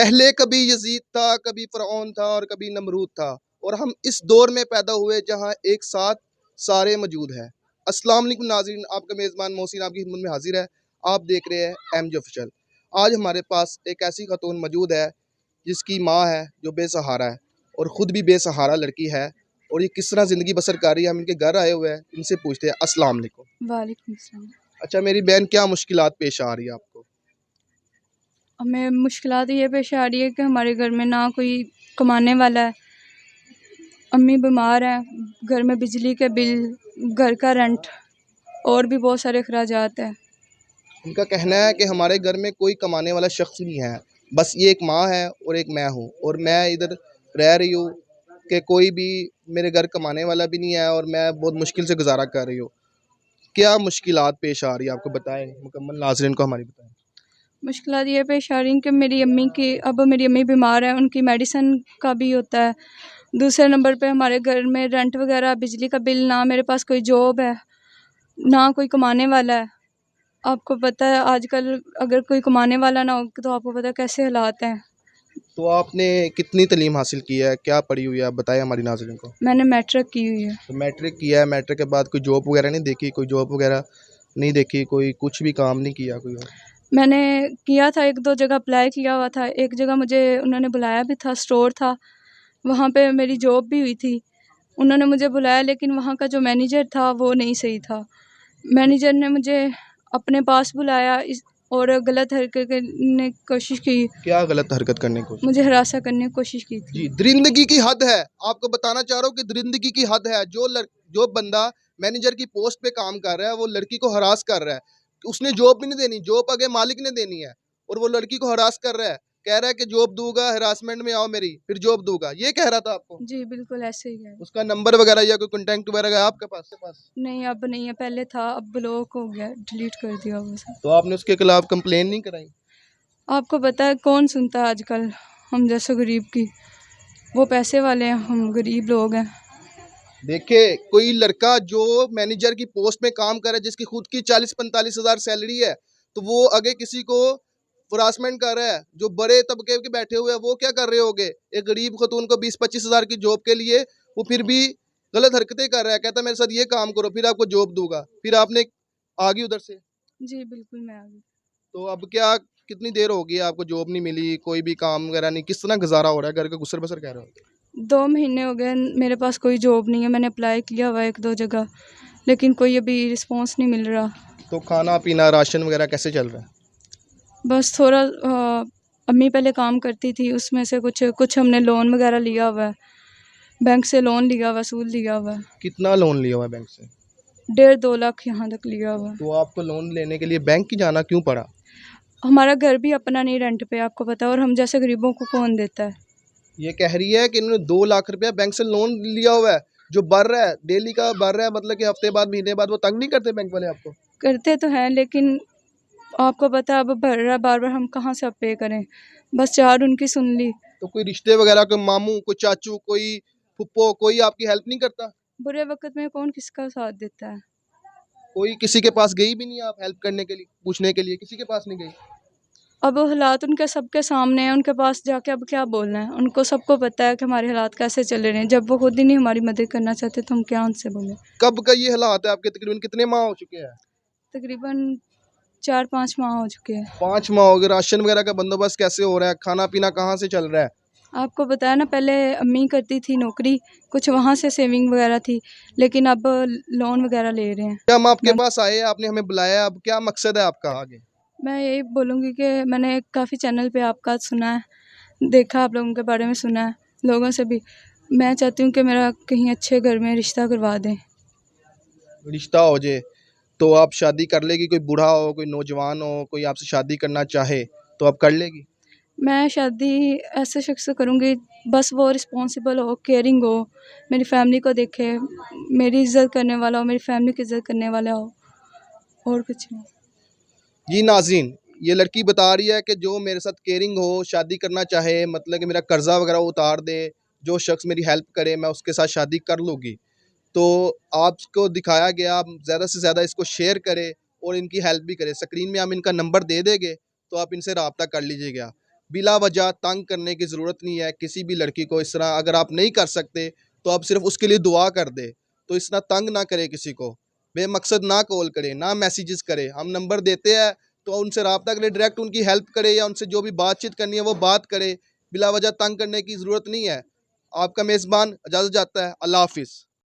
पहले कभी यजीद था, कभी फ़िरऔन था और कभी नमरूद था, और हम इस दौर में पैदा हुए जहाँ एक साथ सारे मौजूद हैं। अस्सलाम वालेकुम नाज़रीन, आपका मेज़बान मोहसिन आपकी खिदमत में हाजिर है। आप देख रहे हैं एमजे ऑफिशियल। आज हमारे पास एक ऐसी खातून मौजूद है जिसकी माँ है जो बेसहारा है और ख़ुद भी बेसहारा लड़की है, और ये किस तरह ज़िंदगी बसर कर रही है, हम इनके घर आए हुए हैं, इनसे पूछते हैं। अस्सलाम वालेकुम। वालेकुम सलाम। अच्छा मेरी बहन, क्या मुश्किलात पेश आ रही है आपको? हमें मुश्किलात ये पेश आ रही है कि हमारे घर में ना कोई कमाने वाला है, अम्मी बीमार हैं, घर में बिजली के बिल, घर का रेंट और भी बहुत सारे अखराजात हैं। उनका कहना है कि हमारे घर में कोई कमाने वाला शख्स नहीं है, बस ये एक माँ है और एक मैं हूँ, और मैं इधर रह रही हूँ कि कोई भी मेरे घर कमाने वाला भी नहीं है और मैं बहुत मुश्किल से गुजारा कर रही हूँ। क्या मुश्किलात पेश आ रही है आपको, बताएं, मुकम्मल नाज़रीन को हमारी बताएं। मुश्किलात ये पेश आ रही हैं कि मेरी अम्मी बीमार है, उनकी मेडिसिन का भी होता है। दूसरे नंबर पे हमारे घर में रेंट वगैरह, बिजली का बिल, ना मेरे पास कोई जॉब है, ना कोई कमाने वाला है। आपको पता है आजकल अगर कोई कमाने वाला ना हो तो आपको पता है कैसे हालात हैं। तो आपने कितनी तालीम हासिल की है, क्या पढ़ी हुई है, आप बताएं हमारी नाज़रीन को। मैंने मैट्रिक की हुई है। तो मैट्रिक किया है, मैट्रिक के बाद कोई जॉब वगैरह नहीं देखी? कोई जॉब वगैरह नहीं देखी, कोई कुछ भी काम नहीं किया कोई और? मैंने किया था, 1-2 जगह अप्लाई किया हुआ था। एक जगह मुझे उन्होंने बुलाया भी था, स्टोर था, वहाँ पे मेरी जॉब भी हुई थी। उन्होंने मुझे बुलाया लेकिन वहाँ का जो मैनेजर था वो नहीं सही था। मैनेजर ने मुझे अपने पास बुलाया और गलत हरकत करने की कोशिश की, क्या गलत हरकत करने को? मुझे हरासा करने की कोशिश की थी। जी, दरिंदगी की हद है। आपको बताना चाह रहा हूँ कि दरिंदगी की हद है। जो बंदा मैनेजर की पोस्ट पे काम कर रहा है, वो लड़की को हरास कर रहा है। उसने जॉब भी नहीं देनी, जॉब आगे मालिक ने देनी है, और वो लड़की को हरास कर रहा है। कह रहा है कि जॉब दूंगा, हरासमेंट में आओ मेरी, फिर जॉब दूंगा। ये कह रहा था आपको? जी, बिल्कुल ऐसे ही है। उसका नंबर वगैरह या कोई कॉन्टेक्ट वगैरह है आपके पास? नहीं, अब नहीं है, पहले था, अब ब्लॉक हो गया, डिलीट कर दिया वो सब। तो आपने उसके खिलाफ कंप्लेन नहीं कराई? आपको पता है कौन सुनता है आजकल हम जैसे गरीब की। वो पैसे वाले हैं, हम गरीब लोग हैं। देखिए, कोई लड़का जो मैनेजर की पोस्ट में काम करे, जिसकी खुद की 40-45 हज़ार सैलरी है, तो वो आगे किसी को हरासमेंट कर रहा है। जो बड़े तबके के बैठे हुए हैं वो क्या कर रहे होंगे? एक गरीब खतून को 20-25 हज़ार की जॉब के लिए वो फिर भी गलत हरकतें कर रहा है। कहता है मेरे साथ ये काम करो, फिर आपको जॉब दूंगा, फिर आपने आ गई उधर से। जी, बिल्कुल मैं आ गई। तो अब क्या, कितनी देर हो गई है आपको जॉब नहीं मिली, कोई भी काम वगैरह नहीं, किस तरह गुजारा हो रहा है, घर का गुसर बसर कह रहे हो? 2 महीने हो गए मेरे पास कोई जॉब नहीं है। मैंने अप्लाई किया हुआ है 1-2 जगह, लेकिन कोई अभी रिस्पॉन्स नहीं मिल रहा। तो खाना पीना राशन वगैरह कैसे चल रहा है? बस थोड़ा अम्मी पहले काम करती थी, उसमें से कुछ कुछ हमने लोन वगैरह लिया हुआ है, बैंक से लोन लिया हुआ है, सूद लिया हुआ है। कितना लोन लिया हुआ है बैंक से? 1.5-2 लाख यहाँ तक लिया हुआ है। तो आपको लोन लेने के लिए बैंक ही जाना क्यों पड़ा? हमारा घर भी अपना नहीं, रेंट पे, आपको पता है, और हम जैसे गरीबों को कौन देता है। ये कह रही है कि इन्होंने 2 लाख रुपया बैंक से लोन लिया हुआ है, जो बढ़ रहा है, डेली का बढ़ रहा है, मतलब कि हफ्ते बाद महीने बाद। वो तंग नहीं करते बैंक वाले आपको? करते तो हैं लेकिन आपको पता है अब भर रहा है बार-बार, हम कहाँ से अब पे करें। बस 4 उनकी सुन ली। तो कोई रिश्ते वगैरह, कोई मामू, कोई चाचू, कोई फुप्पो, कोई आपकी हेल्प नहीं करता? बुरे वक़्त में कौन किसका साथ देता है। कोई किसी के पास गई भी नहीं आप हेल्प करने के लिए, पूछने के लिए किसी के पास नहीं गई? अब हालात उनके सबके सामने हैं, उनके पास जाके अब क्या बोलना है। उनको सबको पता है कि हमारे हालात कैसे चल रहे हैं। जब वो खुद ही नहीं हमारी मदद करना चाहते तो हम क्या उनसे बोलें। कब का ये हालात है आपके? तकरीबन कितने माह हो चुके हैं? तकरीबन 4-5 माह हो चुके हैं। 5 माह हो गए। राशन वगैरह का बंदोबस्त कैसे हो रहा है? खाना पीना कहाँ से चल रहा है? आपको बताया ना, पहले अम्मी करती थी नौकरी, कुछ वहाँ से सेविंग वगैरह थी, लेकिन अब लोन वगैरह ले रहे हैं। क्या हम आपके बैंक। पास आए, आपने हमें बुलाया, अब क्या मकसद है आपका आगे? मैं यही बोलूँगी कि मैंने काफ़ी चैनल पे आपका सुना है, देखा, आप लोगों के बारे में सुना है, लोगों से भी। मैं चाहती हूँ कि मेरा कहीं अच्छे घर में रिश्ता करवा दें। रिश्ता हो जाए तो आप शादी कर लेगी? कोई बूढ़ा हो, कोई नौजवान हो, कोई आपसे शादी करना चाहे तो आप कर लेगी? मैं शादी ऐसे शख्स से करूँगी, बस वो रिस्पॉन्सिबल हो, केयरिंग हो, मेरी फैमिली को देखे, मेरी इज़्ज़त करने वाला हो, मेरी फैमिली की इज़्ज़त करने वाला हो, और कुछ नहीं। जी नाज़रीन, ये लड़की बता रही है कि जो मेरे साथ केयरिंग हो, शादी करना चाहे, मतलब कि मेरा कर्जा वगैरह उतार दे, जो शख्स मेरी हेल्प करे, मैं उसके साथ शादी कर लूँगी। तो आपको दिखाया गया, आप ज़्यादा से ज़्यादा इसको शेयर करें और इनकी हेल्प भी करें। स्क्रीन में हम इनका नंबर दे देंगे, तो आप इनसे रब्ता कर लीजिएगा। बिला वजह तंग करने की ज़रूरत नहीं है किसी भी लड़की को। इस तरह अगर आप नहीं कर सकते तो आप सिर्फ उसके लिए दुआ कर दे। तो इस तरह तंग ना करे किसी को, बेमकसद ना कॉल करे, ना मैसेजेस करे। हम नंबर देते हैं तो उनसे रब्ता करे, डायरेक्ट उनकी हेल्प करे या उनसे जो भी बातचीत करनी है वो बात करे। बिला वजह तंग करने की ज़रूरत नहीं है। आपका मेज़बान इजाज़त चाहता है। अल्लाह हाफ़िज़।